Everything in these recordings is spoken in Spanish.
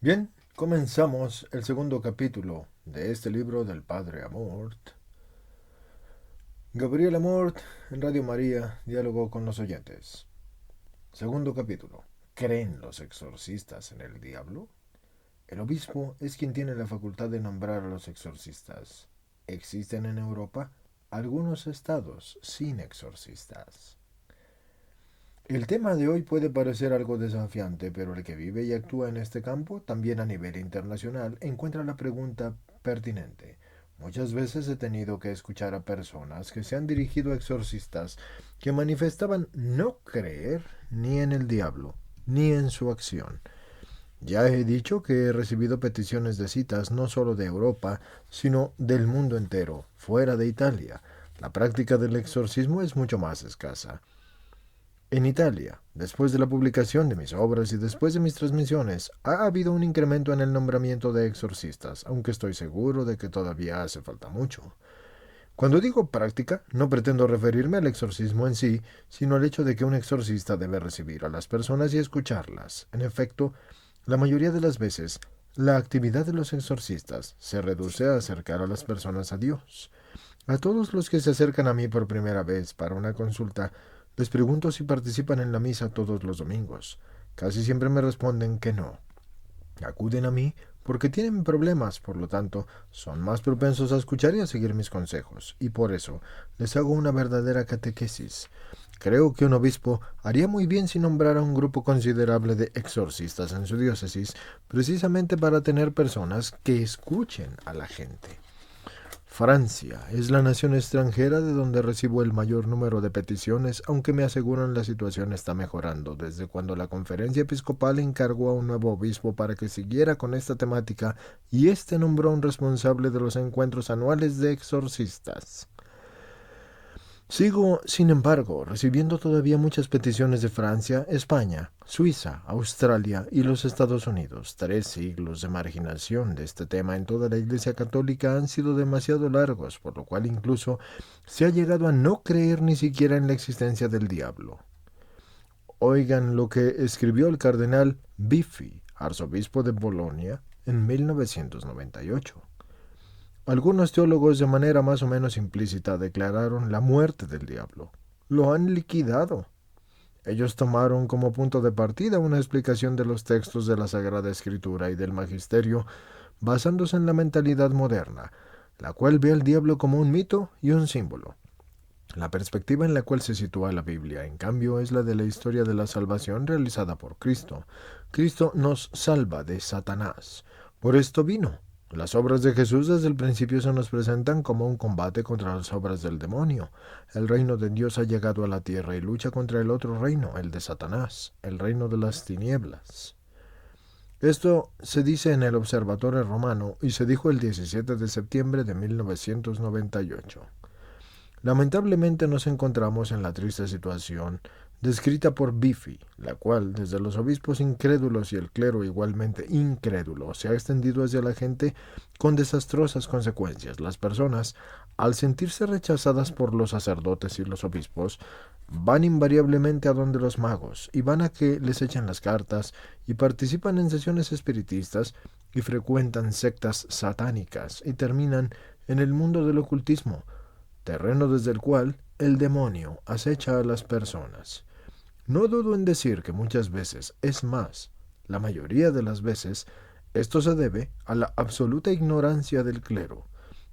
Bien, comenzamos el segundo capítulo de este libro del Padre Amort. Gabriel Amort, en Radio María, diálogo con los oyentes. Segundo capítulo. ¿Creen los exorcistas en el diablo? El obispo es quien tiene la facultad de nombrar a los exorcistas. ¿Existen en Europa algunos estados sin exorcistas? El tema de hoy puede parecer algo desafiante, pero el que vive y actúa en este campo, también a nivel internacional, encuentra la pregunta pertinente. Muchas veces he tenido que escuchar a personas que se han dirigido a exorcistas que manifestaban no creer ni en el diablo, ni en su acción. Ya he dicho que he recibido peticiones de citas no solo de Europa, sino del mundo entero, fuera de Italia. La práctica del exorcismo es mucho más escasa. En Italia, después de la publicación de mis obras y después de mis transmisiones, ha habido un incremento en el nombramiento de exorcistas, aunque estoy seguro de que todavía hace falta mucho. Cuando digo práctica, no pretendo referirme al exorcismo en sí, sino al hecho de que un exorcista debe recibir a las personas y escucharlas. En efecto, la mayoría de las veces, la actividad de los exorcistas se reduce a acercar a las personas a Dios. A todos los que se acercan a mí por primera vez para una consulta, les pregunto si participan en la misa todos los domingos. Casi siempre me responden que no. Acuden a mí porque tienen problemas, por lo tanto, son más propensos a escuchar y a seguir mis consejos, y por eso les hago una verdadera catequesis. Creo que un obispo haría muy bien si nombrara un grupo considerable de exorcistas en su diócesis, precisamente para tener personas que escuchen a la gente. Francia es la nación extranjera de donde recibo el mayor número de peticiones, aunque me aseguran la situación está mejorando desde cuando la conferencia episcopal encargó a un nuevo obispo para que siguiera con esta temática y éste nombró a un responsable de los encuentros anuales de exorcistas. Sigo, sin embargo, recibiendo todavía muchas peticiones de Francia, España, Suiza, Australia y los Estados Unidos. 3 siglos de marginación de este tema en toda la Iglesia Católica han sido demasiado largos, por lo cual incluso se ha llegado a no creer ni siquiera en la existencia del diablo. Oigan lo que escribió el cardenal Biffi, arzobispo de Bolonia, en 1998. Algunos teólogos de manera más o menos implícita declararon la muerte del diablo. Lo han liquidado. Ellos tomaron como punto de partida una explicación de los textos de la Sagrada Escritura y del Magisterio basándose en la mentalidad moderna, la cual ve al diablo como un mito y un símbolo. La perspectiva en la cual se sitúa la Biblia, en cambio, es la de la historia de la salvación realizada por Cristo. Cristo nos salva de Satanás. Por esto vino. Las obras de Jesús desde el principio se nos presentan como un combate contra las obras del demonio. El reino de Dios ha llegado a la tierra y lucha contra el otro reino, el de Satanás, el reino de las tinieblas. Esto se dice en el Observatorio Romano y se dijo el 17 de septiembre de 1998. Lamentablemente nos encontramos en la triste situación descrita por Biffi, la cual, desde los obispos incrédulos y el clero igualmente incrédulo, se ha extendido hacia la gente con desastrosas consecuencias. Las personas, al sentirse rechazadas por los sacerdotes y los obispos, van invariablemente a donde los magos y van a que les echen las cartas y participan en sesiones espiritistas y frecuentan sectas satánicas y terminan en el mundo del ocultismo, terreno desde el cual el demonio acecha a las personas. No dudo en decir que muchas veces, es más, la mayoría de las veces, esto se debe a la absoluta ignorancia del clero,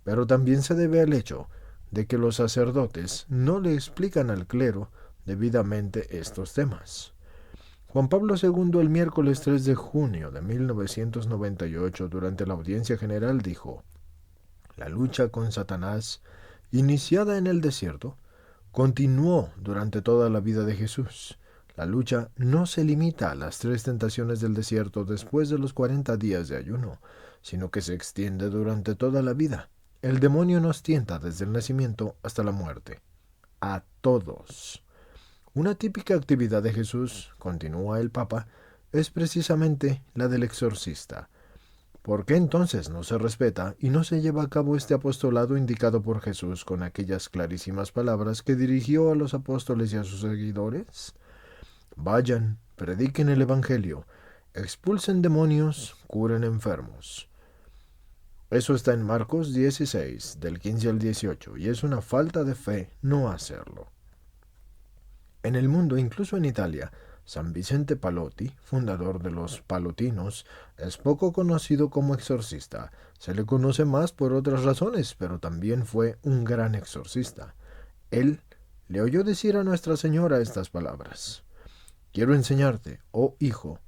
pero también se debe al hecho de que los sacerdotes no le explican al clero debidamente estos temas. Juan Pablo II el miércoles 3 de junio de 1998 durante la audiencia general dijo: la lucha con Satanás, iniciada en el desierto, continuó durante toda la vida de Jesús. La lucha no se limita a las 3 tentaciones del desierto después de los 40 días de ayuno, sino que se extiende durante toda la vida. El demonio nos tienta desde el nacimiento hasta la muerte. A todos. Una típica actividad de Jesús, continúa el Papa, es precisamente la del exorcista. ¿Por qué entonces no se respeta y no se lleva a cabo este apostolado indicado por Jesús con aquellas clarísimas palabras que dirigió a los apóstoles y a sus seguidores? Vayan, prediquen el Evangelio, expulsen demonios, curen enfermos. Eso está en Marcos 16, del 15 al 18, y es una falta de fe no hacerlo. En el mundo, incluso en Italia, San Vicente Palotti, fundador de los palotinos, es poco conocido como exorcista. Se le conoce más por otras razones, pero también fue un gran exorcista. Él le oyó decir a Nuestra Señora estas palabras: Quiero enseñarte, oh hijo,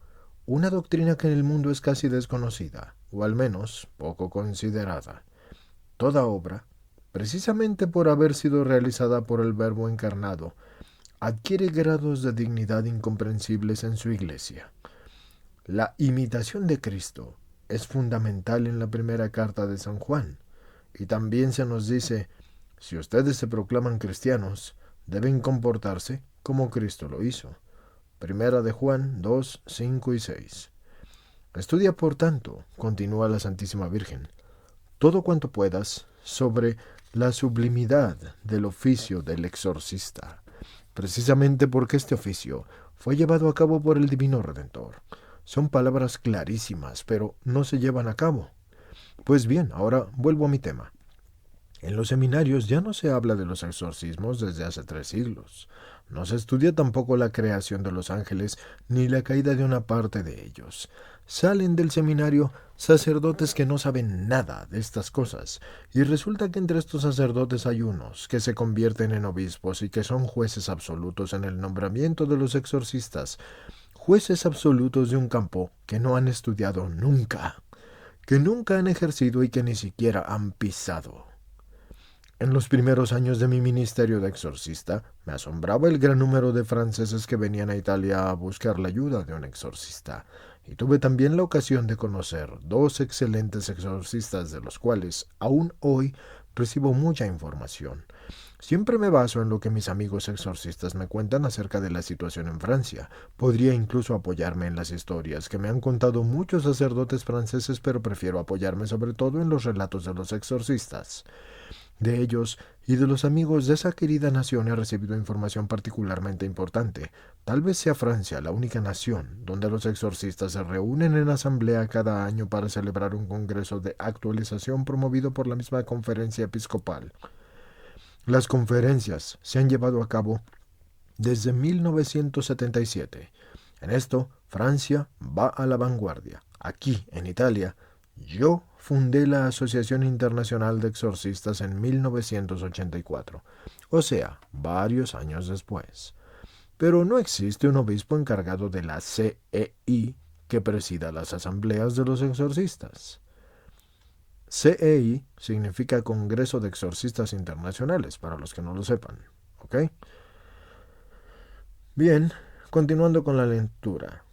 una doctrina que en el mundo es casi desconocida, o al menos poco considerada. Toda obra, precisamente por haber sido realizada por el Verbo encarnado, adquiere grados de dignidad incomprensibles en su iglesia. La imitación de Cristo es fundamental en la primera carta de San Juan, y también se nos dice: si ustedes se proclaman cristianos, deben comportarse como Cristo lo hizo. Primera de Juan 2, 5 y 6. Estudia, por tanto, continúa la Santísima Virgen, todo cuanto puedas sobre la sublimidad del oficio del exorcista, precisamente porque este oficio fue llevado a cabo por el Divino Redentor. Son palabras clarísimas, pero no se llevan a cabo. Pues bien, ahora vuelvo a mi tema. En los seminarios ya no se habla de los exorcismos desde hace 3 siglos. No se estudia tampoco la creación de los ángeles ni la caída de una parte de ellos. Salen del seminario sacerdotes que no saben nada de estas cosas, y resulta que entre estos sacerdotes hay unos que se convierten en obispos y que son jueces absolutos en el nombramiento de los exorcistas, jueces absolutos de un campo que no han estudiado nunca, que nunca han ejercido y que ni siquiera han pisado. En los primeros años de mi ministerio de exorcista, me asombraba el gran número de franceses que venían a Italia a buscar la ayuda de un exorcista, y tuve también la ocasión de conocer 2 excelentes exorcistas de los cuales aún hoy recibo mucha información. Siempre me baso en lo que mis amigos exorcistas me cuentan acerca de la situación en Francia. Podría incluso apoyarme en las historias que me han contado muchos sacerdotes franceses, pero prefiero apoyarme sobre todo en los relatos de los exorcistas. De ellos y de los amigos de esa querida nación he recibido información particularmente importante. Tal vez sea Francia la única nación donde los exorcistas se reúnen en asamblea cada año para celebrar un congreso de actualización promovido por la misma conferencia episcopal. Las conferencias se han llevado a cabo desde 1977. En esto, Francia va a la vanguardia. Aquí, en Italia, yo fundé la Asociación Internacional de Exorcistas en 1984, o sea, varios años después. Pero no existe un obispo encargado de la CEI que presida las asambleas de los exorcistas. CEI significa Congreso de Exorcistas Internacionales, para los que no lo sepan, ¿ok? Bien, continuando con la lectura.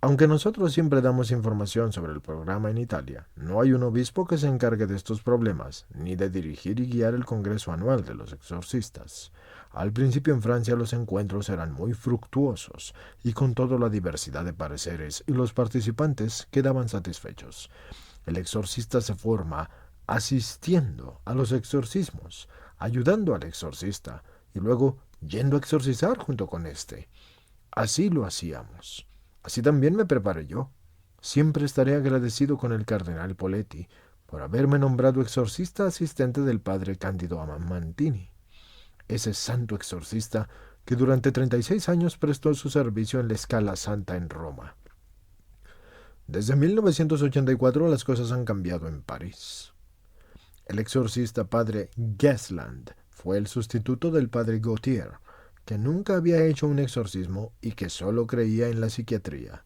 Aunque nosotros siempre damos información sobre el programa en Italia, no hay un obispo que se encargue de estos problemas, ni de dirigir y guiar el Congreso Anual de los Exorcistas. Al principio en Francia los encuentros eran muy fructuosos, y con toda la diversidad de pareceres, y los participantes quedaban satisfechos. El exorcista se forma asistiendo a los exorcismos, ayudando al exorcista, y luego yendo a exorcizar junto con éste. Así lo hacíamos. Así también me preparé yo. Siempre estaré agradecido con el cardenal Poletti por haberme nombrado exorcista asistente del padre Cándido Amantini, ese santo exorcista que durante 36 años prestó su servicio en la Scala Santa en Roma. Desde 1984 las cosas han cambiado en París. El exorcista padre Gesland fue el sustituto del padre Gautier, que nunca había hecho un exorcismo y que solo creía en la psiquiatría.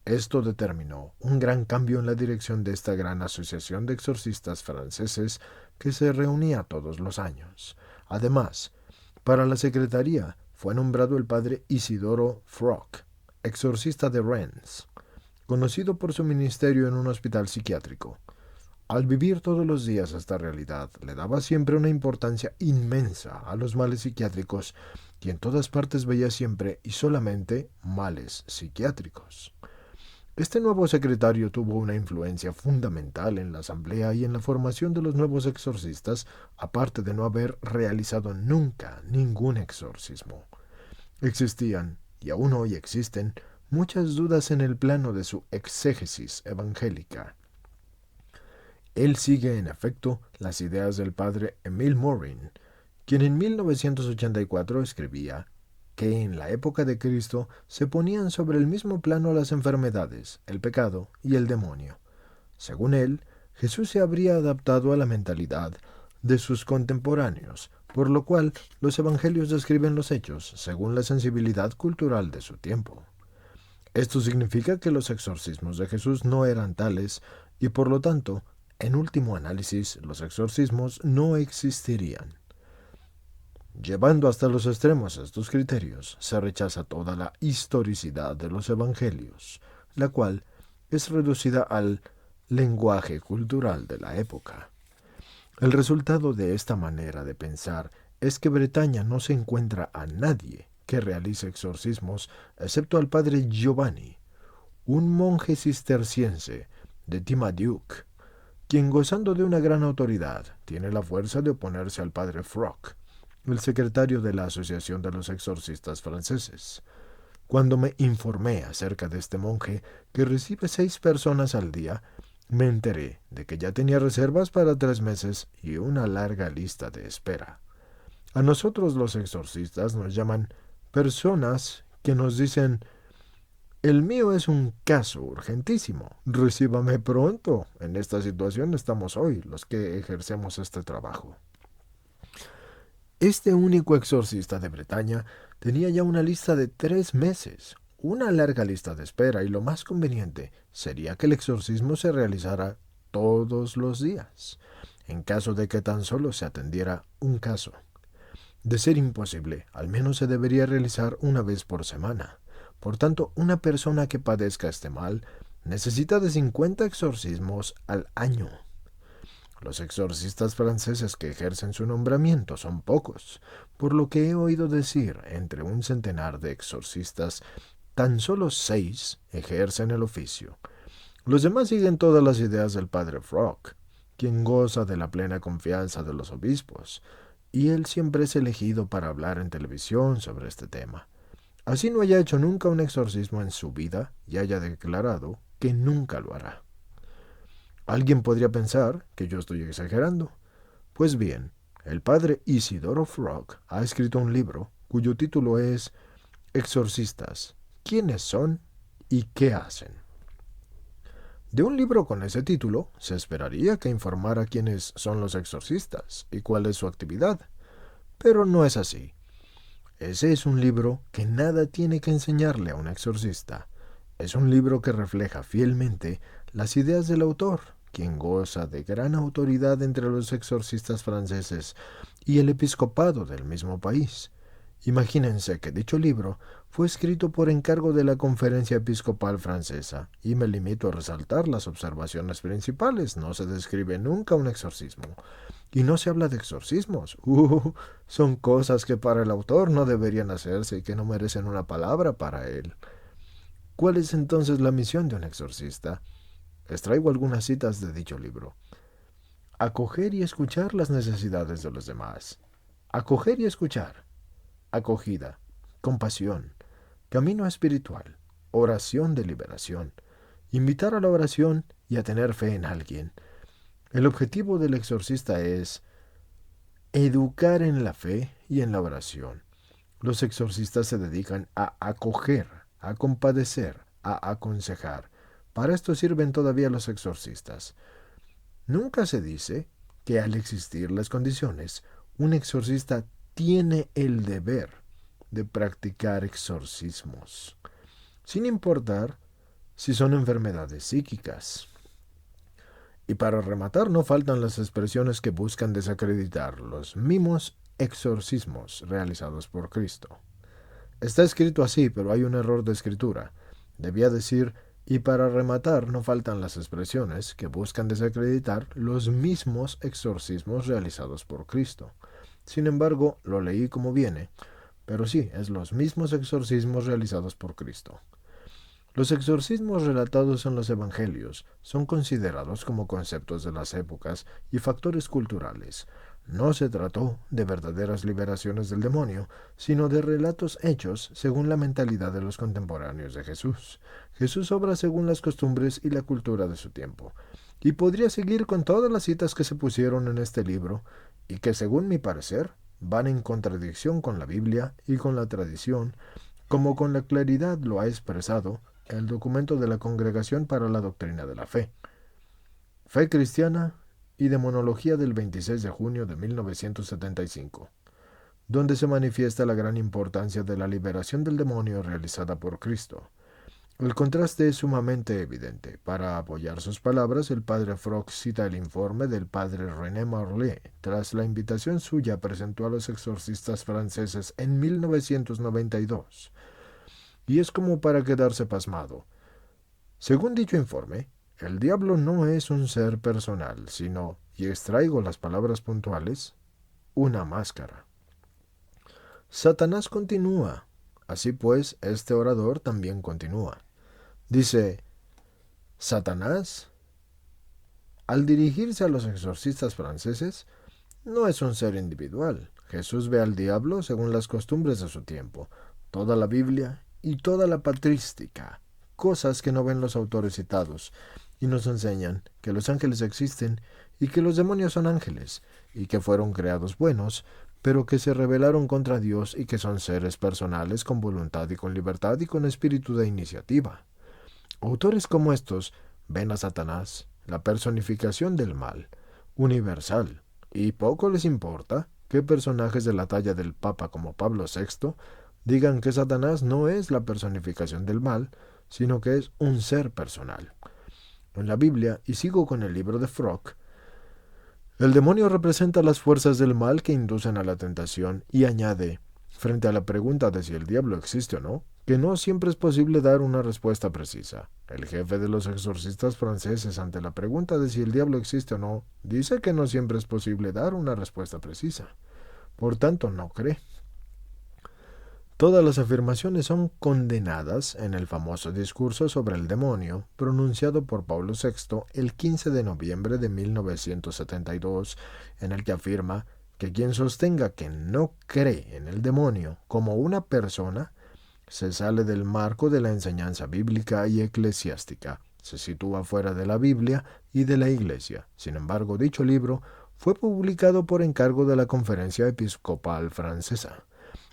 Esto determinó un gran cambio en la dirección de esta gran asociación de exorcistas franceses que se reunía todos los años. Además, para la secretaría fue nombrado el padre Isidoro Frock, exorcista de Rennes, conocido por su ministerio en un hospital psiquiátrico. Al vivir todos los días esta realidad, le daba siempre una importancia inmensa a los males psiquiátricos y en todas partes veía siempre y solamente males psiquiátricos. Este nuevo secretario tuvo una influencia fundamental en la asamblea y en la formación de los nuevos exorcistas, aparte de no haber realizado nunca ningún exorcismo. Existían, y aún hoy existen, muchas dudas en el plano de su exégesis evangélica. Él sigue, en efecto, las ideas del padre Emile Morin, quien en 1984 escribía que en la época de Cristo se ponían sobre el mismo plano las enfermedades, el pecado y el demonio. Según él, Jesús se habría adaptado a la mentalidad de sus contemporáneos, por lo cual los evangelios describen los hechos según la sensibilidad cultural de su tiempo. Esto significa que los exorcismos de Jesús no eran tales y por lo tanto, en último análisis, los exorcismos no existirían. Llevando hasta los extremos estos criterios, se rechaza toda la historicidad de los evangelios, la cual es reducida al lenguaje cultural de la época. El resultado de esta manera de pensar es que Bretaña no se encuentra a nadie que realice exorcismos excepto al padre Giovanni, un monje cisterciense de Timaduke, quien gozando de una gran autoridad tiene la fuerza de oponerse al padre Froc, el secretario de la Asociación de los Exorcistas Franceses. Cuando me informé acerca de este monje que recibe 6 personas al día, me enteré de que ya tenía reservas para 3 meses y una larga lista de espera. A nosotros los exorcistas nos llaman personas que nos dicen: el mío es un caso urgentísimo, recíbame pronto. En esta situación estamos hoy los que ejercemos este trabajo. Este único exorcista de Bretaña tenía ya una lista de 3 meses, una larga lista de espera, y lo más conveniente sería que el exorcismo se realizara todos los días, en caso de que tan solo se atendiera un caso. De ser imposible, al menos se debería realizar una vez por semana. Por tanto, una persona que padezca este mal necesita de 50 exorcismos al año. Los exorcistas franceses que ejercen su nombramiento son pocos, por lo que he oído decir, entre un centenar de exorcistas, tan solo 6 ejercen el oficio. Los demás siguen todas las ideas del padre Froc, quien goza de la plena confianza de los obispos, y él siempre es elegido para hablar en televisión sobre este tema. Así no haya hecho nunca un exorcismo en su vida y haya declarado que nunca lo hará. Alguien podría pensar que yo estoy exagerando. Pues bien, el padre Isidoro Froc ha escrito un libro cuyo título es Exorcistas, ¿quiénes son y qué hacen? De un libro con ese título, se esperaría que informara quiénes son los exorcistas y cuál es su actividad. Pero no es así. Ese es un libro que nada tiene que enseñarle a un exorcista. Es un libro que refleja fielmente las ideas del autor, quien goza de gran autoridad entre los exorcistas franceses y el episcopado del mismo país. Imagínense que dicho libro fue escrito por encargo de la Conferencia Episcopal Francesa, y me limito a resaltar las observaciones principales. No se describe nunca un exorcismo, y no se habla de exorcismos. Son cosas que para el autor no deberían hacerse y que no merecen una palabra para él. ¿Cuál es entonces la misión de un exorcista? Extraigo algunas citas de dicho libro. Acoger y escuchar las necesidades de los demás. Acoger y escuchar. Acogida, compasión, camino espiritual, oración de liberación, invitar a la oración y a tener fe en alguien. El objetivo del exorcista es educar en la fe y en la oración. Los exorcistas se dedican a acoger, a compadecer, a aconsejar. Para esto sirven todavía los exorcistas. Nunca se dice que al existir las condiciones, un exorcista tiene el deber de practicar exorcismos, sin importar si son enfermedades psíquicas. Y para rematar, no faltan las expresiones que buscan desacreditar los mismos exorcismos realizados por Cristo. Está escrito así, pero hay un error de escritura. Debía decir: y para rematar, no faltan las expresiones que buscan desacreditar los mismos exorcismos realizados por Cristo. Sin embargo, lo leí como viene, pero sí, es los mismos exorcismos realizados por Cristo. Los exorcismos relatados en los evangelios son considerados como conceptos de las épocas y factores culturales. No se trató de verdaderas liberaciones del demonio, sino de relatos hechos según la mentalidad de los contemporáneos de Jesús. Jesús obra según las costumbres y la cultura de su tiempo. Y podría seguir con todas las citas que se pusieron en este libro, y que según mi parecer van en contradicción con la Biblia y con la tradición, como con la claridad lo ha expresado el documento de la Congregación para la Doctrina de la Fe. Fe Cristiana y Demonología del 26 de junio de 1975, donde se manifiesta la gran importancia de la liberación del demonio realizada por Cristo. El contraste es sumamente evidente. Para apoyar sus palabras, el padre Frog cita el informe del padre René Marlé. Tras la invitación suya, presentó a los exorcistas franceses en 1992. Y es como para quedarse pasmado. Según dicho informe, el diablo no es un ser personal, sino, y extraigo las palabras puntuales, una máscara. Satanás continúa. Así pues, este orador también continúa. Dice, Satanás, al dirigirse a los exorcistas franceses, no es un ser individual. Jesús ve al diablo según las costumbres de su tiempo, toda la Biblia y toda la patrística, cosas que no ven los autores citados, y nos enseñan que los ángeles existen y que los demonios son ángeles, y que fueron creados buenos, pero que se rebelaron contra Dios y que son seres personales con voluntad y con libertad y con espíritu de iniciativa. Autores como estos ven a Satanás, la personificación del mal, universal, y poco les importa que personajes de la talla del Papa como Pablo VI digan que Satanás no es la personificación del mal, sino que es un ser personal. En la Biblia, y sigo con el libro de Frog, el demonio representa las fuerzas del mal que inducen a la tentación y añade, frente a la pregunta de si el diablo existe o no, que no siempre es posible dar una respuesta precisa. El jefe de los exorcistas franceses, ante la pregunta de si el diablo existe o no, dice que no siempre es posible dar una respuesta precisa. Por tanto, no cree. Todas las afirmaciones son condenadas en el famoso discurso sobre el demonio, pronunciado por Pablo VI el 15 de noviembre de 1972, en el que afirma que quien sostenga que no cree en el demonio como una persona, se sale del marco de la enseñanza bíblica y eclesiástica, se sitúa fuera de la Biblia y de la Iglesia. Sin embargo, dicho libro fue publicado por encargo de la Conferencia Episcopal Francesa.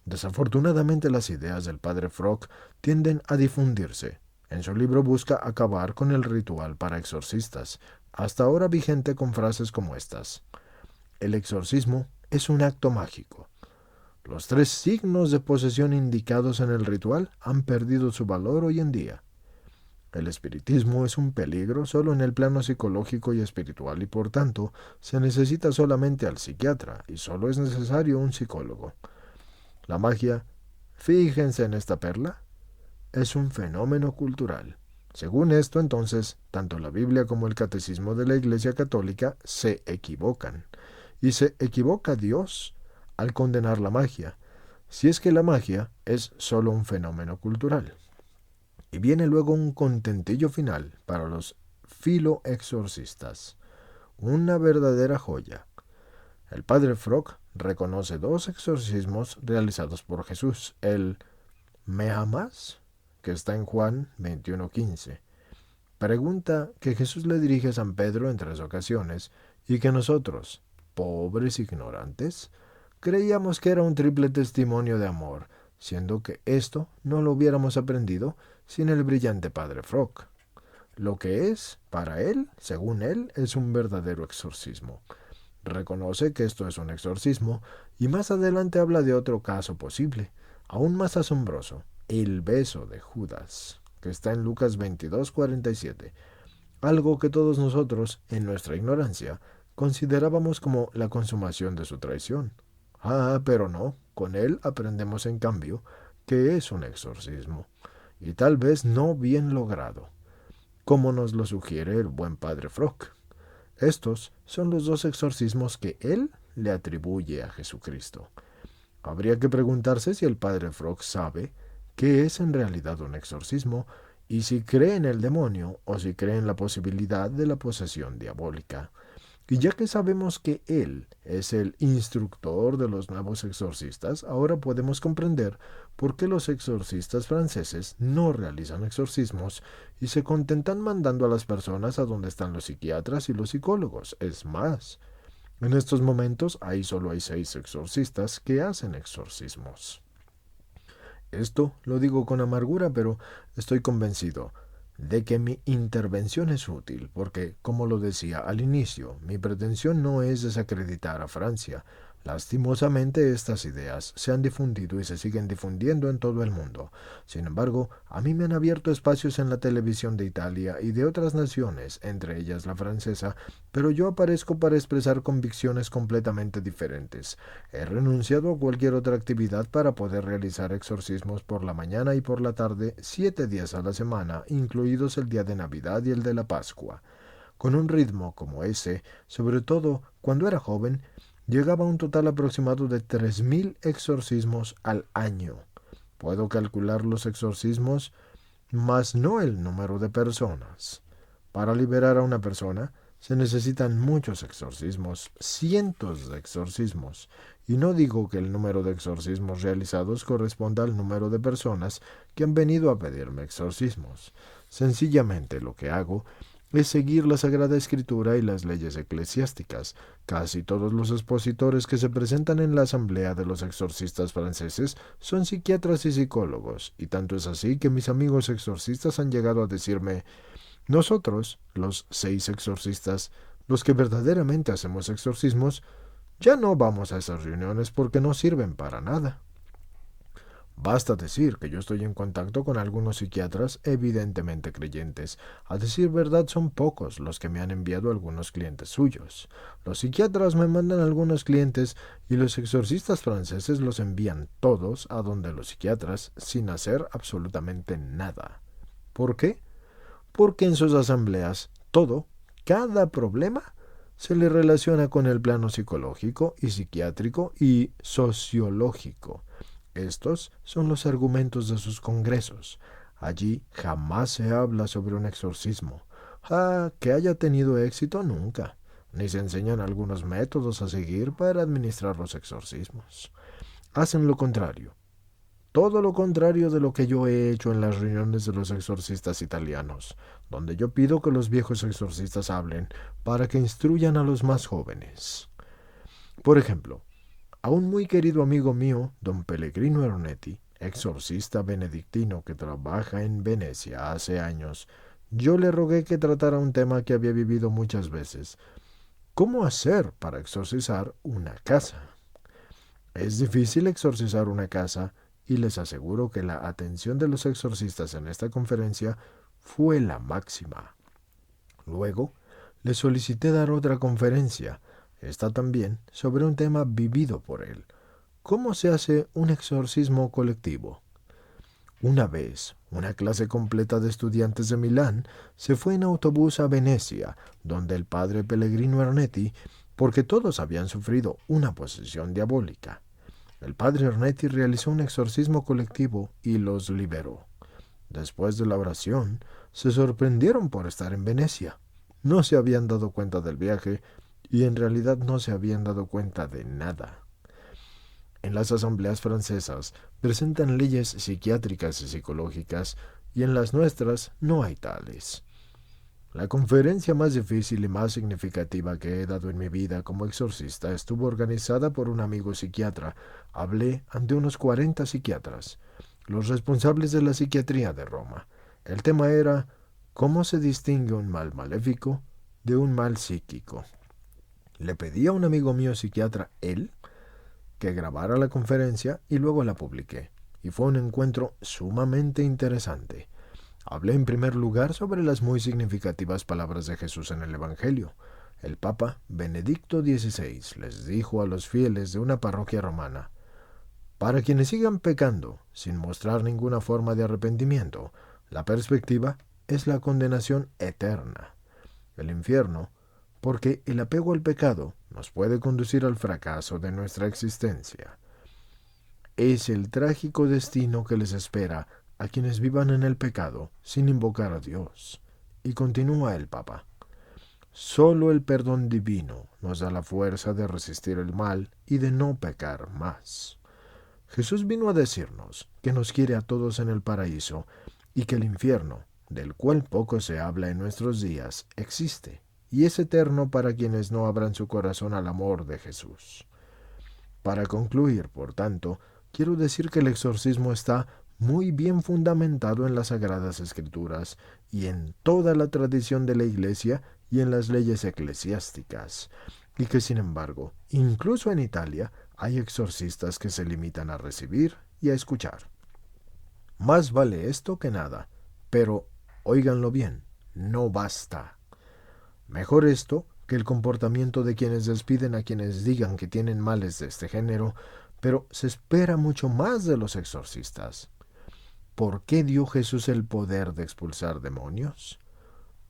Desafortunadamente, las ideas del padre Frog tienden a difundirse. En su libro busca acabar con el ritual para exorcistas, hasta ahora vigente, con frases como estas: el exorcismo es un acto mágico. Los 3 signos de posesión indicados en el ritual han perdido su valor hoy en día. El espiritismo es un peligro solo en el plano psicológico y espiritual, y por tanto se necesita solamente al psiquiatra y solo es necesario un psicólogo. La magia, fíjense en esta perla, es un fenómeno cultural. Según esto, entonces, tanto la Biblia como el Catecismo de la Iglesia Católica se equivocan. Y se equivoca Dios al condenar la magia, si es que la magia es solo un fenómeno cultural. Y viene luego un contentillo final para los filoexorcistas, una verdadera joya. El padre Frog reconoce 2 exorcismos realizados por Jesús: el ¿me amas?, que está en Juan 21:15, pregunta que Jesús le dirige a San Pedro en 3 ocasiones, y que nosotros, pobres ignorantes, creíamos que era un triple testimonio de amor, siendo que esto no lo hubiéramos aprendido sin el brillante padre Frog. Lo que es, para él, según él, es un verdadero exorcismo. Reconoce que esto es un exorcismo, y más adelante habla de otro caso posible, aún más asombroso: el beso de Judas, que está en Lucas 22:47, algo que todos nosotros, en nuestra ignorancia, considerábamos como la consumación de su traición. Pero no, con él aprendemos en cambio que es un exorcismo, y tal vez no bien logrado, como nos lo sugiere el buen padre Frog. Estos son los 2 exorcismos que él le atribuye a Jesucristo. Habría que preguntarse si el padre Frog sabe qué es en realidad un exorcismo, y si cree en el demonio o si cree en la posibilidad de la posesión diabólica. Y ya que sabemos que él es el instructor de los nuevos exorcistas, ahora podemos comprender por qué los exorcistas franceses no realizan exorcismos y se contentan mandando a las personas a donde están los psiquiatras y los psicólogos. Es más, en estos momentos solo hay 6 exorcistas que hacen exorcismos. Esto lo digo con amargura, pero estoy convencido de que mi intervención es útil, porque, como lo decía al inicio, mi pretensión no es desacreditar a Francia. Lastimosamente estas ideas se han difundido y se siguen difundiendo en todo el mundo. Sin embargo, a mí me han abierto espacios en la televisión de Italia y de otras naciones, entre ellas la francesa, pero yo aparezco para expresar convicciones completamente diferentes. He renunciado a cualquier otra actividad para poder realizar exorcismos por la mañana y por la tarde, 7 días a la semana, incluidos el día de Navidad y el de la Pascua. Con un ritmo como ese, sobre todo cuando era joven, llegaba a un total aproximado de 3.000 exorcismos al año. Puedo calcular los exorcismos, mas no el número de personas. Para liberar a una persona se necesitan muchos exorcismos, cientos de exorcismos, y no digo que el número de exorcismos realizados corresponda al número de personas que han venido a pedirme exorcismos. Sencillamente lo que hago es seguir la Sagrada Escritura y las leyes eclesiásticas. Casi todos los expositores que se presentan en la Asamblea de los Exorcistas franceses son psiquiatras y psicólogos, y tanto es así que mis amigos exorcistas han llegado a decirme: nosotros, los 6 exorcistas, los que verdaderamente hacemos exorcismos, ya no vamos a esas reuniones porque no sirven para nada. Basta decir que yo estoy en contacto con algunos psiquiatras evidentemente creyentes. A decir verdad, son pocos los que me han enviado algunos clientes suyos. Los psiquiatras me mandan algunos clientes y los exorcistas franceses los envían todos a donde los psiquiatras sin hacer absolutamente nada. ¿Por qué? Porque en sus asambleas cada problema, se le relaciona con el plano psicológico y psiquiátrico y sociológico. Estos son los argumentos de sus congresos. Allí jamás se habla sobre un exorcismo. Que haya tenido éxito nunca. Ni se enseñan algunos métodos a seguir para administrar los exorcismos. Hacen lo contrario. Todo lo contrario de lo que yo he hecho en las reuniones de los exorcistas italianos, donde yo pido que los viejos exorcistas hablen para que instruyan a los más jóvenes. Por ejemplo, a un muy querido amigo mío, don Pellegrino Ernetti, exorcista benedictino que trabaja en Venecia hace años, yo le rogué que tratara un tema que había vivido muchas veces: ¿cómo hacer para exorcizar una casa? Es difícil exorcizar una casa, y les aseguro que la atención de los exorcistas en esta conferencia fue la máxima. Luego, le solicité dar otra conferencia, esta también sobre un tema vivido por él: ¿cómo se hace un exorcismo colectivo? Una vez, una clase completa de estudiantes de Milán se fue en autobús a Venecia, donde el padre Pellegrino Ernetti, porque todos habían sufrido una posesión diabólica. El padre Ernetti realizó un exorcismo colectivo y los liberó. Después de la oración, se sorprendieron por estar en Venecia. No se habían dado cuenta del viaje y en realidad no se habían dado cuenta de nada. En las asambleas francesas presentan leyes psiquiátricas y psicológicas, y en las nuestras no hay tales. La conferencia más difícil y más significativa que he dado en mi vida como exorcista estuvo organizada por un amigo psiquiatra. Hablé ante unos 40 psiquiatras, los responsables de la psiquiatría de Roma. El tema era: ¿cómo se distingue un mal maléfico de un mal psíquico? Le pedí a un amigo mío psiquiatra, que grabara la conferencia y luego la publiqué. Y fue un encuentro sumamente interesante. Hablé en primer lugar sobre las muy significativas palabras de Jesús en el Evangelio. El Papa Benedicto XVI les dijo a los fieles de una parroquia romana: para quienes sigan pecando sin mostrar ninguna forma de arrepentimiento, la perspectiva es la condenación eterna, el infierno, porque el apego al pecado nos puede conducir al fracaso de nuestra existencia. Es el trágico destino que les espera a quienes vivan en el pecado sin invocar a Dios. Y continúa el Papa: Solo el perdón divino nos da la fuerza de resistir el mal y de no pecar más. Jesús vino a decirnos que nos quiere a todos en el paraíso y que el infierno, del cual poco se habla en nuestros días, existe y es eterno para quienes no abran su corazón al amor de Jesús. Para concluir, por tanto, quiero decir que el exorcismo está muy bien fundamentado en las Sagradas Escrituras y en toda la tradición de la Iglesia y en las leyes eclesiásticas, y que sin embargo, incluso en Italia, hay exorcistas que se limitan a recibir y a escuchar. Más vale esto que nada, pero, óiganlo bien, no basta. Mejor esto que el comportamiento de quienes despiden a quienes digan que tienen males de este género, pero se espera mucho más de los exorcistas. ¿Por qué dio Jesús el poder de expulsar demonios?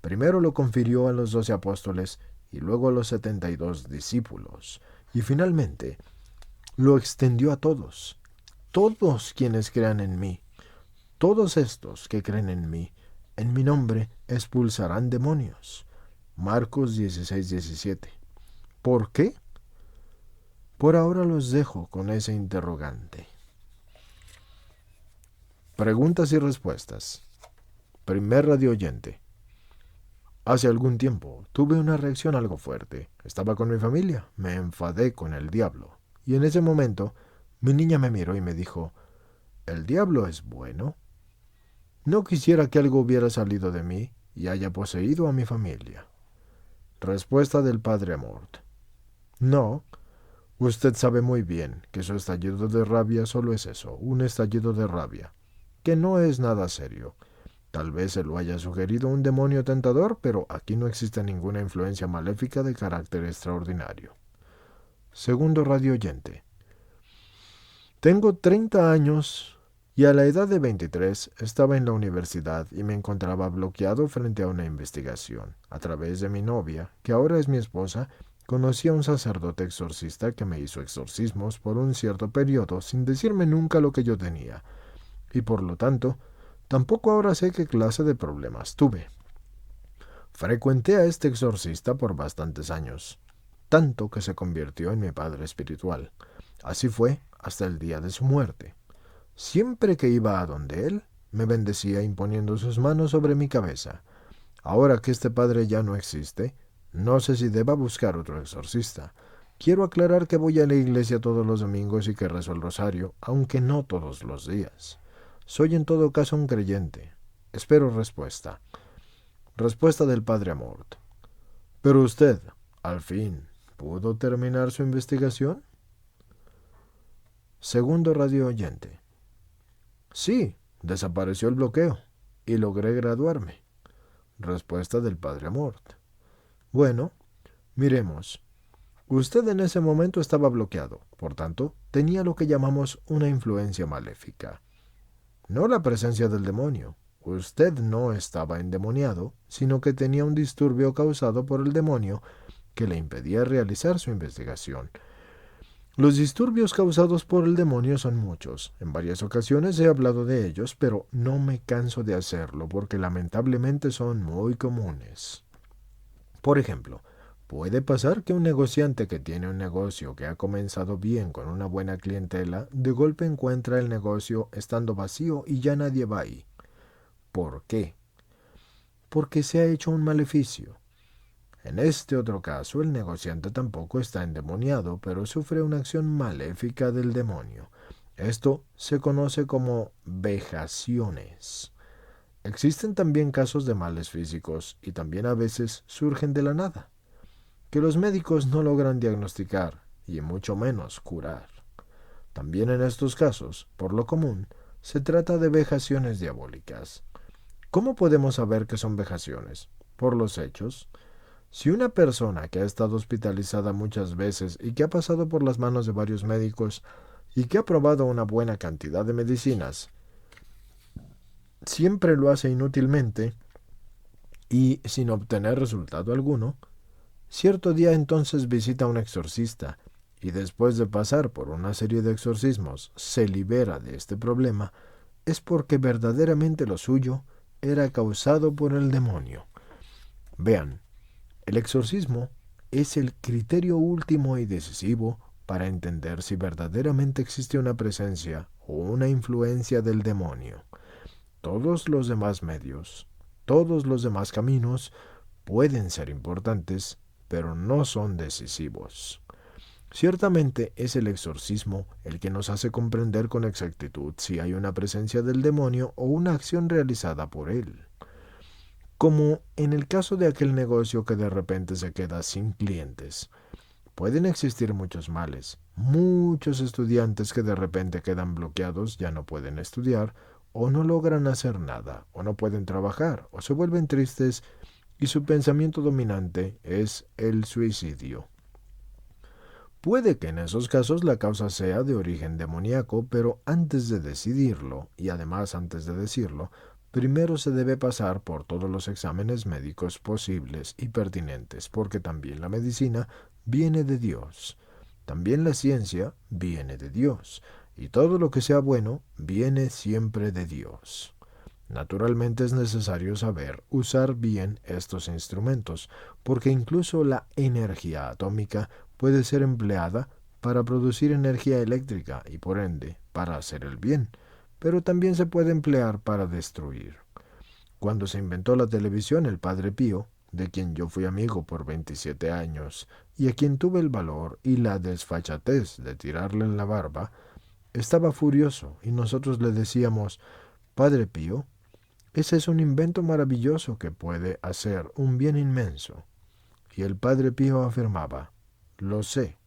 Primero lo confirió a los 12 apóstoles y luego a los 72 discípulos, y finalmente lo extendió a todos, todos quienes crean en mí. Todos estos que creen en mi nombre, expulsarán demonios. Marcos 16:17. ¿Por qué? Por ahora los dejo con ese interrogante. Preguntas y respuestas. Primer radio oyente. Hace algún tiempo tuve una reacción algo fuerte. Estaba con mi familia, me enfadé con el diablo. Y en ese momento, mi niña me miró y me dijo, ¿el diablo es bueno? No quisiera que algo hubiera salido de mí y haya poseído a mi familia. Respuesta del padre Amort. No, usted sabe muy bien que su estallido de rabia solo es eso, un estallido de rabia, que no es nada serio. Tal vez se lo haya sugerido un demonio tentador, pero aquí no existe ninguna influencia maléfica de carácter extraordinario. Segundo radio oyente. Tengo 30 años y a la edad de 23 estaba en la universidad y me encontraba bloqueado frente a una investigación. A través de mi novia, que ahora es mi esposa, conocí a un sacerdote exorcista que me hizo exorcismos por un cierto periodo sin decirme nunca lo que yo tenía. Y por lo tanto, tampoco ahora sé qué clase de problemas tuve. Frecuenté a este exorcista por bastantes años, tanto que se convirtió en mi padre espiritual. Así fue hasta el día de su muerte. Siempre que iba a donde él, me bendecía imponiendo sus manos sobre mi cabeza. Ahora que este padre ya no existe, no sé si deba buscar otro exorcista. Quiero aclarar que voy a la iglesia todos los domingos y que rezo el rosario, aunque no todos los días. Soy en todo caso un creyente. Espero respuesta. Respuesta del padre Amort. Pero usted, al fin, ¿pudo terminar su investigación? Segundo radio oyente. Sí, desapareció el bloqueo y logré graduarme. Respuesta del padre Amort. Bueno, miremos. Usted en ese momento estaba bloqueado, por tanto, tenía lo que llamamos una influencia maléfica. No la presencia del demonio. Usted no estaba endemoniado, sino que tenía un disturbio causado por el demonio que le impedía realizar su investigación. Los disturbios causados por el demonio son muchos. En varias ocasiones he hablado de ellos, pero no me canso de hacerlo porque lamentablemente son muy comunes. Por ejemplo, puede pasar que un negociante que tiene un negocio que ha comenzado bien con una buena clientela, de golpe encuentra el negocio estando vacío y ya nadie va ahí. ¿Por qué? Porque se ha hecho un maleficio. En este otro caso, el negociante tampoco está endemoniado, pero sufre una acción maléfica del demonio. Esto se conoce como vejaciones. Existen también casos de males físicos y también a veces surgen de la nada, que los médicos no logran diagnosticar y mucho menos curar. También en estos casos, por lo común, se trata de vejaciones diabólicas. ¿Cómo podemos saber que son vejaciones? Por los hechos. Si una persona que ha estado hospitalizada muchas veces y que ha pasado por las manos de varios médicos y que ha probado una buena cantidad de medicinas, siempre lo hace inútilmente y sin obtener resultado alguno, cierto día entonces visita a un exorcista y después de pasar por una serie de exorcismos se libera de este problema, es porque verdaderamente lo suyo era causado por el demonio. Vean, El exorcismo es el criterio último y decisivo para entender si verdaderamente existe una presencia o una influencia del demonio. Todos los demás medios, todos los demás caminos pueden ser importantes, pero no son decisivos. Ciertamente es el exorcismo el que nos hace comprender con exactitud si hay una presencia del demonio o una acción realizada por él. Como en el caso de aquel negocio que de repente se queda sin clientes. Pueden existir muchos males, muchos estudiantes que de repente quedan bloqueados, ya no pueden estudiar, o no logran hacer nada, o no pueden trabajar, o se vuelven tristes, y su pensamiento dominante es el suicidio. Puede que en esos casos la causa sea de origen demoníaco, pero antes de decidirlo, y además antes de decirlo, primero se debe pasar por todos los exámenes médicos posibles y pertinentes, porque también la medicina viene de Dios. También la ciencia viene de Dios, y todo lo que sea bueno viene siempre de Dios. Naturalmente es necesario saber usar bien estos instrumentos, porque incluso la energía atómica puede ser empleada para producir energía eléctrica y por ende para hacer el bien, pero también se puede emplear para destruir. Cuando se inventó la televisión, el Padre Pío, de quien yo fui amigo por 27 años y a quien tuve el valor y la desfachatez de tirarle en la barba, estaba furioso y nosotros le decíamos: Padre Pío, ese es un invento maravilloso que puede hacer un bien inmenso. Y el Padre Pío afirmaba: lo sé,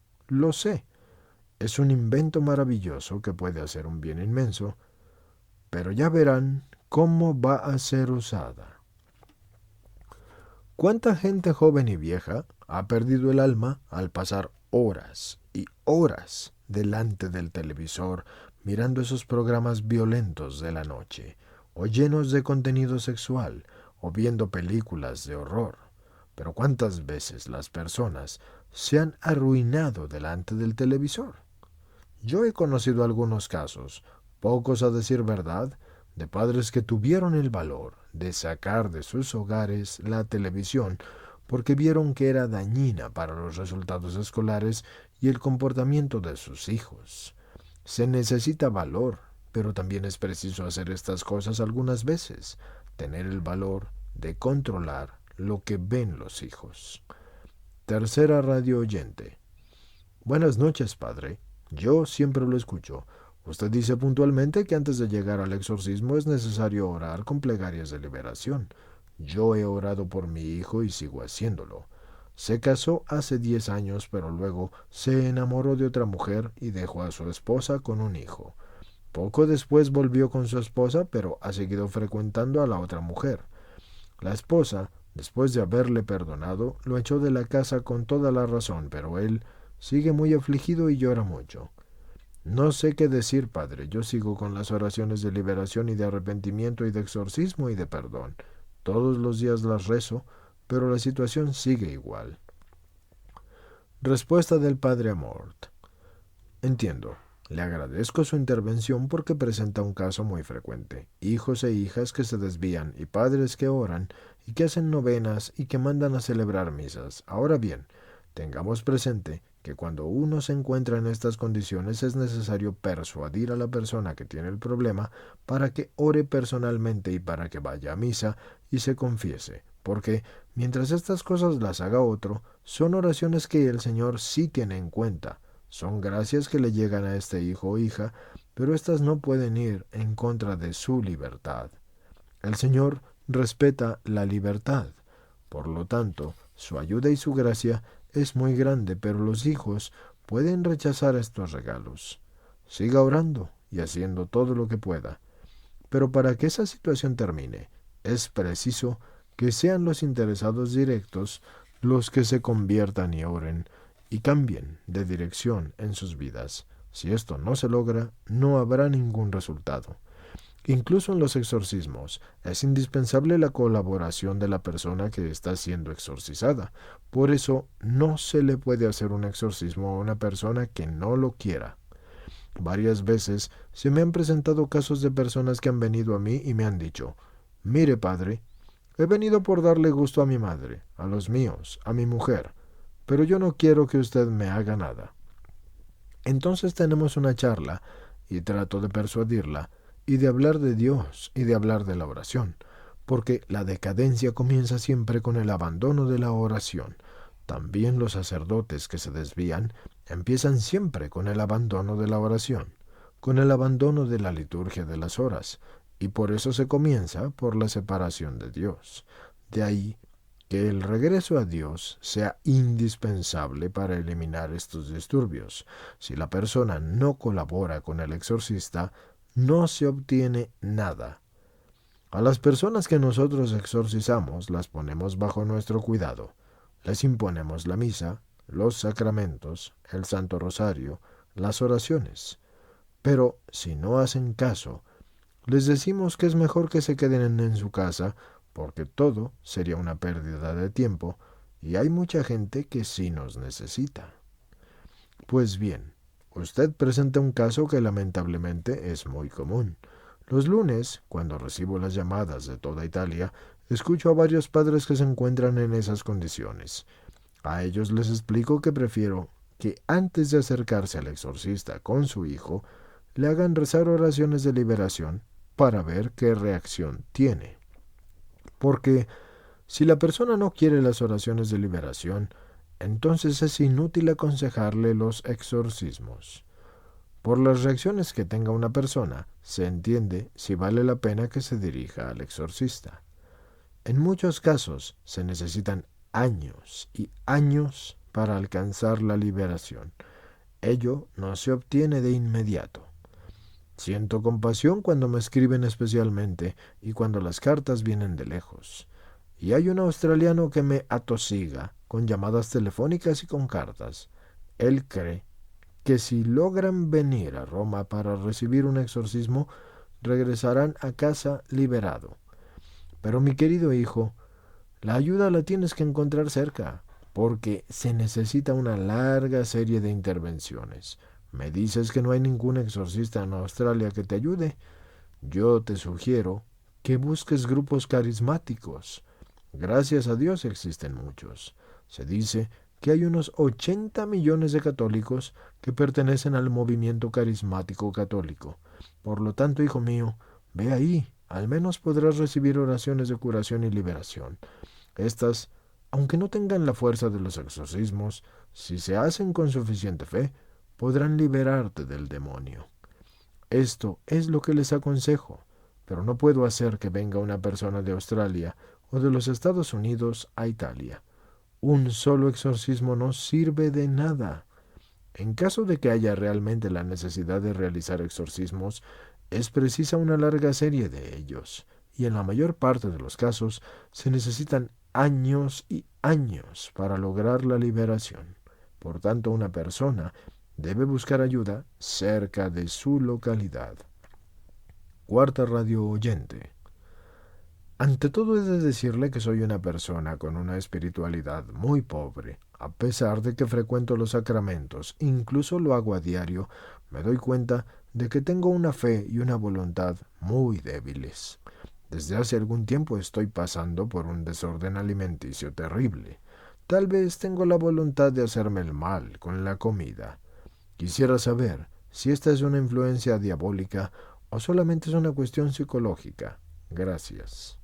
es un invento maravilloso que puede hacer un bien inmenso, pero ya verán cómo va a ser usada. ¿Cuánta gente joven y vieja ha perdido el alma al pasar horas y horas delante del televisor mirando esos programas violentos de la noche, o llenos de contenido sexual, o viendo películas de horror? Pero ¿cuántas veces las personas se han arruinado delante del televisor? Yo he conocido algunos casos, pocos a decir verdad, de padres que tuvieron el valor de sacar de sus hogares la televisión porque vieron que era dañina para los resultados escolares y el comportamiento de sus hijos. Se necesita valor, pero también es preciso hacer estas cosas algunas veces, tener el valor de controlar lo que ven los hijos. Tercera radio oyente. Buenas noches, padre. Yo siempre lo escucho. Usted dice puntualmente que antes de llegar al exorcismo es necesario orar con plegarias de liberación. Yo he orado por mi hijo y sigo haciéndolo. Se casó hace 10 años, pero luego se enamoró de otra mujer y dejó a su esposa con un hijo. Poco después volvió con su esposa, pero ha seguido frecuentando a la otra mujer. La esposa, después de haberle perdonado, lo echó de la casa con toda la razón, pero él sigue muy afligido y llora mucho. No sé qué decir, padre. Yo sigo con las oraciones de liberación y de arrepentimiento y de exorcismo y de perdón. Todos los días las rezo, pero la situación sigue igual. Respuesta del padre Amort. Entiendo. Le agradezco su intervención porque presenta un caso muy frecuente. Hijos e hijas que se desvían y padres que oran y que hacen novenas y que mandan a celebrar misas. Ahora bien, tengamos presente que cuando uno se encuentra en estas condiciones es necesario persuadir a la persona que tiene el problema para que ore personalmente y para que vaya a misa y se confiese, porque mientras estas cosas las haga otro, son oraciones que el Señor sí tiene en cuenta. Son gracias que le llegan a este hijo o hija, pero éstas no pueden ir en contra de su libertad. El Señor respeta la libertad. Por lo tanto, su ayuda y su gracia es muy grande, pero los hijos pueden rechazar estos regalos. Siga orando y haciendo todo lo que pueda. Pero para que esa situación termine, es preciso que sean los interesados directos los que se conviertan y oren y cambien de dirección en sus vidas. Si esto no se logra, no habrá ningún resultado. Incluso en los exorcismos, es indispensable la colaboración de la persona que está siendo exorcizada. Por eso, no se le puede hacer un exorcismo a una persona que no lo quiera. Varias veces se me han presentado casos de personas que han venido a mí y me han dicho: mire, padre, He venido por darle gusto a mi madre, a los míos, a mi mujer, pero yo no quiero que usted me haga nada. Entonces tenemos una charla y trato de persuadirla y de hablar de Dios y de hablar de la oración, porque la decadencia comienza siempre con el abandono de la oración. También los sacerdotes que se desvían empiezan siempre con el abandono de la oración, con el abandono de la liturgia de las horas, y por eso se comienza por la separación de Dios. De ahí que el regreso a Dios sea indispensable para eliminar estos disturbios. Si la persona no colabora con el exorcista, no se obtiene nada. A las personas que nosotros exorcizamos las ponemos bajo nuestro cuidado. Les imponemos la misa, los sacramentos, el Santo Rosario, las oraciones. Pero si no hacen caso, les decimos que es mejor que se queden en su casa, porque todo sería una pérdida de tiempo, y hay mucha gente que sí nos necesita. Pues bien, usted presenta un caso que lamentablemente es muy común. Los lunes, cuando recibo las llamadas de toda Italia, escucho a varios padres que se encuentran en esas condiciones. A ellos les explico que prefiero que antes de acercarse al exorcista con su hijo, le hagan rezar oraciones de liberación para ver qué reacción tiene. Porque si la persona no quiere las oraciones de liberación, entonces es inútil aconsejarle los exorcismos. Por las reacciones que tenga una persona, se entiende si vale la pena que se dirija al exorcista. En muchos casos se necesitan años y años para alcanzar la liberación. Ello no se obtiene de inmediato. Siento compasión cuando me escriben especialmente y cuando las cartas vienen de lejos. Y hay un australiano que me atosiga con llamadas telefónicas y con cartas. Él cree que si logran venir a Roma para recibir un exorcismo, regresarán a casa liberado. Pero mi querido hijo, la ayuda la tienes que encontrar cerca, porque se necesita una larga serie de intervenciones. Me dices que no hay ningún exorcista en Australia que te ayude. Yo te sugiero que busques grupos carismáticos. Gracias a Dios existen muchos. Se dice que hay unos 80 millones de católicos que pertenecen al movimiento carismático católico. Por lo tanto, hijo mío, ve ahí. Al menos podrás recibir oraciones de curación y liberación. Estas, aunque no tengan la fuerza de los exorcismos, si se hacen con suficiente fe, podrán liberarte del demonio. Esto es lo que les aconsejo, pero no puedo hacer que venga una persona de Australia o de los Estados Unidos a Italia. Un solo exorcismo no sirve de nada. En caso de que haya realmente la necesidad de realizar exorcismos, es precisa una larga serie de ellos, y en la mayor parte de los casos se necesitan años y años para lograr la liberación. Por tanto, una persona debe buscar ayuda cerca de su localidad. Cuarta radio oyente. Ante todo he de decirle que soy una persona con una espiritualidad muy pobre. A pesar de que frecuento los sacramentos, incluso lo hago a diario, me doy cuenta de que tengo una fe y una voluntad muy débiles. Desde hace algún tiempo estoy pasando por un desorden alimenticio terrible. Tal vez tengo la voluntad de hacerme el mal con la comida. Quisiera saber si esta es una influencia diabólica o solamente es una cuestión psicológica. Gracias.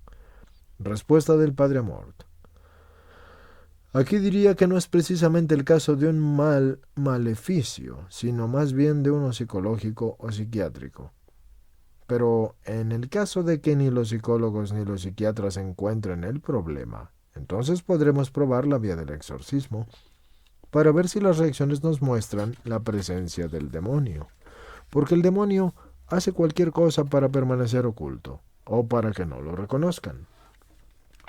Respuesta del Padre Amort. Aquí diría que no es precisamente el caso de un mal maleficio, sino más bien de uno psicológico o psiquiátrico. Pero en el caso de que ni los psicólogos ni los psiquiatras encuentren el problema, entonces podremos probar la vía del exorcismo para ver si las reacciones nos muestran la presencia del demonio. Porque el demonio hace cualquier cosa para permanecer oculto o para que no lo reconozcan.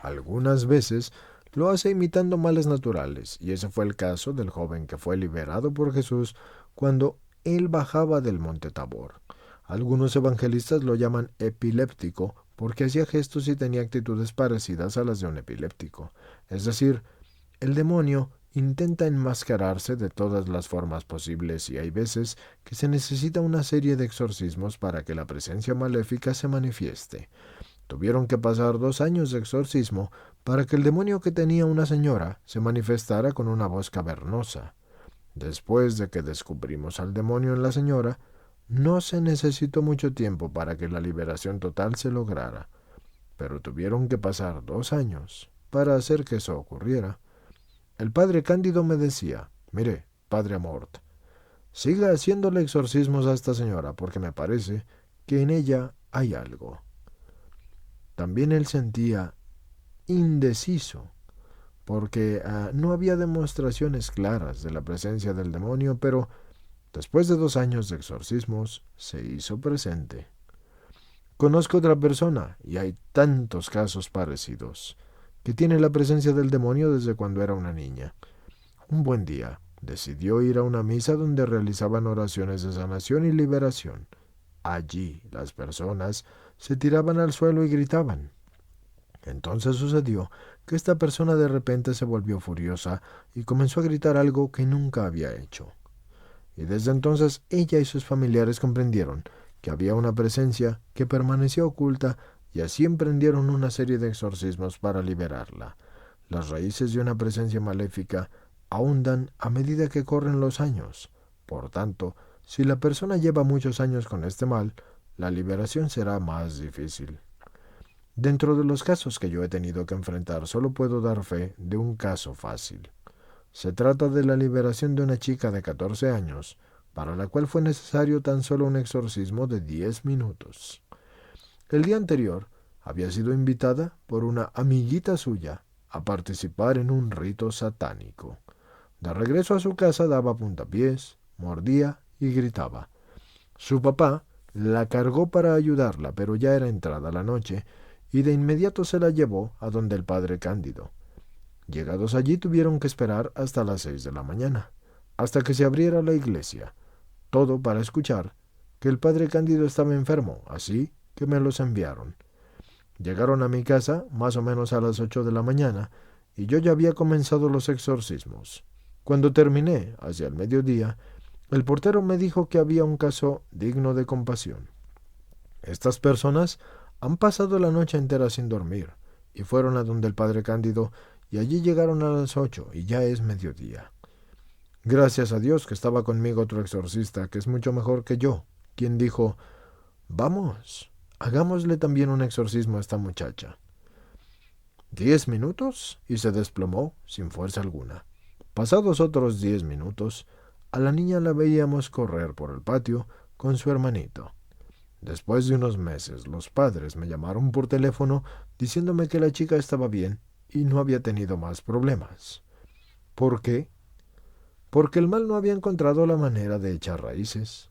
Algunas veces lo hace imitando males naturales, y ese fue el caso del joven que fue liberado por Jesús cuando él bajaba del monte Tabor. Algunos evangelistas lo llaman epiléptico porque hacía gestos y tenía actitudes parecidas a las de un epiléptico. Es decir, el demonio intenta enmascararse de todas las formas posibles y hay veces que se necesita una serie de exorcismos para que la presencia maléfica se manifieste. Tuvieron que pasar 2 años de exorcismo para que el demonio que tenía una señora se manifestara con una voz cavernosa. Después de que descubrimos al demonio en la señora, no se necesitó mucho tiempo para que la liberación total se lograra, pero tuvieron que pasar 2 años para hacer que eso ocurriera. El padre Cándido me decía, mire, padre Amort, siga haciéndole exorcismos a esta señora porque me parece que en ella hay algo. También él sentía indeciso porque no había demostraciones claras de la presencia del demonio, pero después de 2 años de exorcismos se hizo presente. Conozco otra persona, y hay tantos casos parecidos, que tiene la presencia del demonio desde cuando era una niña. Un buen día decidió ir a una misa donde realizaban oraciones de sanación y liberación. Allí las personas se tiraban al suelo y gritaban. Entonces sucedió que esta persona de repente se volvió furiosa y comenzó a gritar algo que nunca había hecho. Y desde entonces ella y sus familiares comprendieron que había una presencia que permanecía oculta y así emprendieron una serie de exorcismos para liberarla. Las raíces de una presencia maléfica ahondan a medida que corren los años. Por tanto, si la persona lleva muchos años con este mal, la liberación será más difícil. Dentro de los casos que yo he tenido que enfrentar, solo puedo dar fe de un caso fácil. Se trata de la liberación de una chica de 14 años, para la cual fue necesario tan solo un exorcismo de 10 minutos. El día anterior había sido invitada por una amiguita suya a participar en un rito satánico. De regreso a su casa daba puntapiés, mordía y gritaba. Su papá la cargó para ayudarla, pero ya era entrada la noche, y de inmediato se la llevó a donde el padre Cándido. Llegados allí tuvieron que esperar hasta las 6 de la mañana, hasta que se abriera la iglesia, todo para escuchar que el padre Cándido estaba enfermo, así que me los enviaron. Llegaron a mi casa más o menos a las 8 de la mañana, y yo ya había comenzado los exorcismos. Cuando terminé, hacia el mediodía, el portero me dijo que había un caso digno de compasión. Estas personas han pasado la noche entera sin dormir, y fueron a donde el padre Cándido, y allí llegaron a las 8, y ya es mediodía. Gracias a Dios que estaba conmigo otro exorcista, que es mucho mejor que yo, quien dijo, vamos, hagámosle también un exorcismo a esta muchacha. 10 minutos, y se desplomó sin fuerza alguna. Pasados otros 10 minutos, a la niña la veíamos correr por el patio con su hermanito. Después de unos meses, los padres me llamaron por teléfono diciéndome que la chica estaba bien y no había tenido más problemas. ¿Por qué? Porque el mal no había encontrado la manera de echar raíces.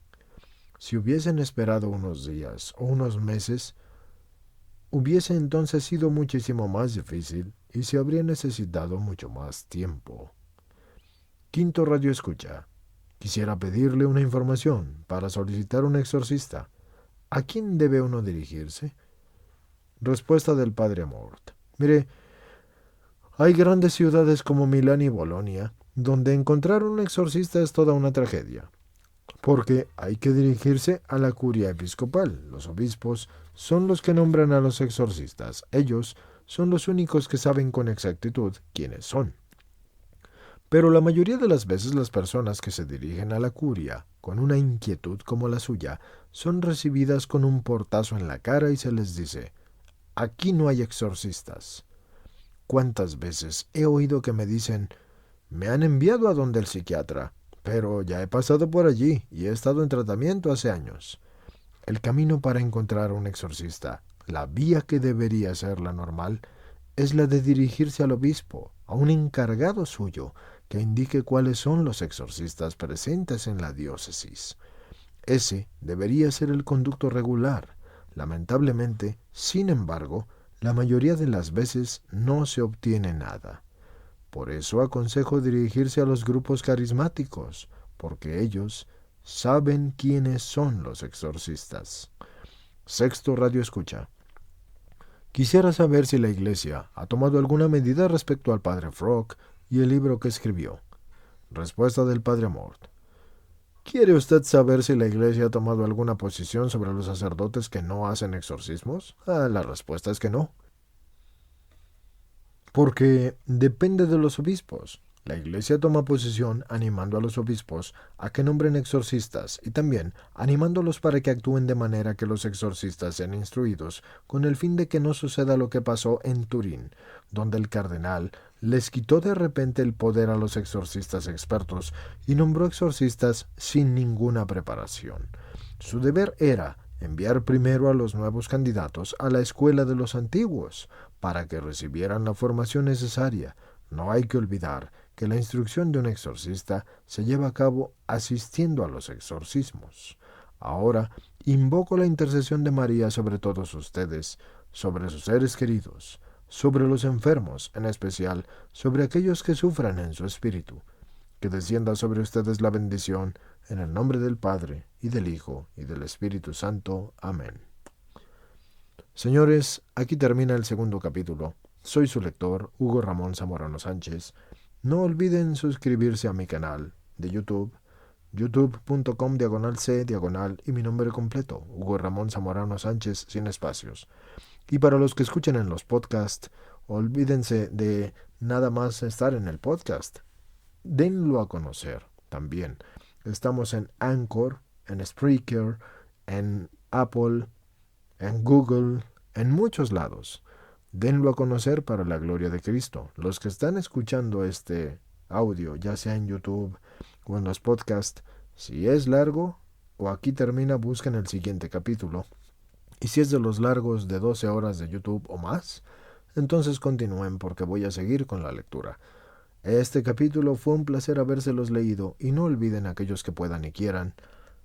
Si hubiesen esperado unos días o unos meses, hubiese entonces sido muchísimo más difícil y se habría necesitado mucho más tiempo. Quinto Radio Escucha. Quisiera pedirle una información para solicitar un exorcista. ¿A quién debe uno dirigirse? Respuesta del padre Amort. Mire, hay grandes ciudades como Milán y Bolonia, donde encontrar un exorcista es toda una tragedia, porque hay que dirigirse a la curia episcopal. Los obispos son los que nombran a los exorcistas. Ellos son los únicos que saben con exactitud quiénes son. Pero la mayoría de las veces las personas que se dirigen a la curia con una inquietud como la suya son recibidas con un portazo en la cara y se les dice, aquí no hay exorcistas. ¿Cuántas veces he oído que me dicen, me han enviado a donde el psiquiatra, pero ya he pasado por allí y he estado en tratamiento hace años? El camino para encontrar un exorcista, la vía que debería ser la normal, es la de dirigirse al obispo, a un encargado suyo, que indique cuáles son los exorcistas presentes en la diócesis. Ese debería ser el conducto regular. Lamentablemente, sin embargo, la mayoría de las veces no se obtiene nada. Por eso aconsejo dirigirse a los grupos carismáticos, porque ellos saben quiénes son los exorcistas. Sexto Radio Escucha. Quisiera saber si la Iglesia ha tomado alguna medida respecto al padre Frog y el libro que escribió. Respuesta del padre Amort. ¿Quiere usted saber si la Iglesia ha tomado alguna posición sobre los sacerdotes que no hacen exorcismos? La respuesta es que no. Porque depende de los obispos. La Iglesia toma posición animando a los obispos a que nombren exorcistas y también animándolos para que actúen de manera que los exorcistas sean instruidos con el fin de que no suceda lo que pasó en Turín, donde el cardenal les quitó de repente el poder a los exorcistas expertos y nombró exorcistas sin ninguna preparación. Su deber era enviar primero a los nuevos candidatos a la escuela de los antiguos, para que recibieran la formación necesaria. No hay que olvidar que la instrucción de un exorcista se lleva a cabo asistiendo a los exorcismos. Ahora invoco la intercesión de María sobre todos ustedes, sobre sus seres queridos, sobre los enfermos, en especial sobre aquellos que sufran en su espíritu. Que descienda sobre ustedes la bendición, en el nombre del Padre, y del Hijo, y del Espíritu Santo. Amén. Señores, aquí termina el segundo capítulo. Soy su lector, Hugo Ramón Zamorano Sánchez. No olviden suscribirse a mi canal de YouTube, youtube.com/c/ y mi nombre completo, Hugo Ramón Zamorano Sánchez, sin espacios. Y para los que escuchen en los podcasts, olvídense de nada más estar en el podcast. Denlo a conocer también. Estamos en Anchor, en Spreaker, en Apple, en Google, en muchos lados. Denlo a conocer para la gloria de Cristo. Los que están escuchando este audio, ya sea en YouTube o en los podcasts, si es largo o aquí termina, busquen el siguiente capítulo. Y si es de los largos de 12 horas de YouTube o más, entonces continúen porque voy a seguir con la lectura. Este capítulo fue un placer habérselos leído y no olviden aquellos que puedan y quieran.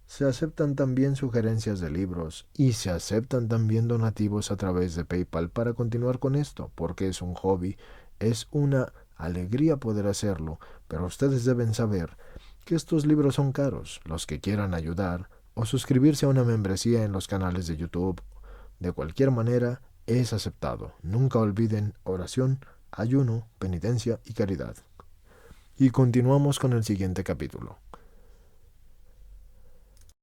Se aceptan también sugerencias de libros y se aceptan también donativos a través de PayPal para continuar con esto, porque es un hobby, es una alegría poder hacerlo, pero ustedes deben saber que estos libros son caros. Los que quieran ayudar o suscribirse a una membresía en los canales de YouTube, de cualquier manera, es aceptado. Nunca olviden oración, ayuno, penitencia y caridad. Y continuamos con el siguiente capítulo.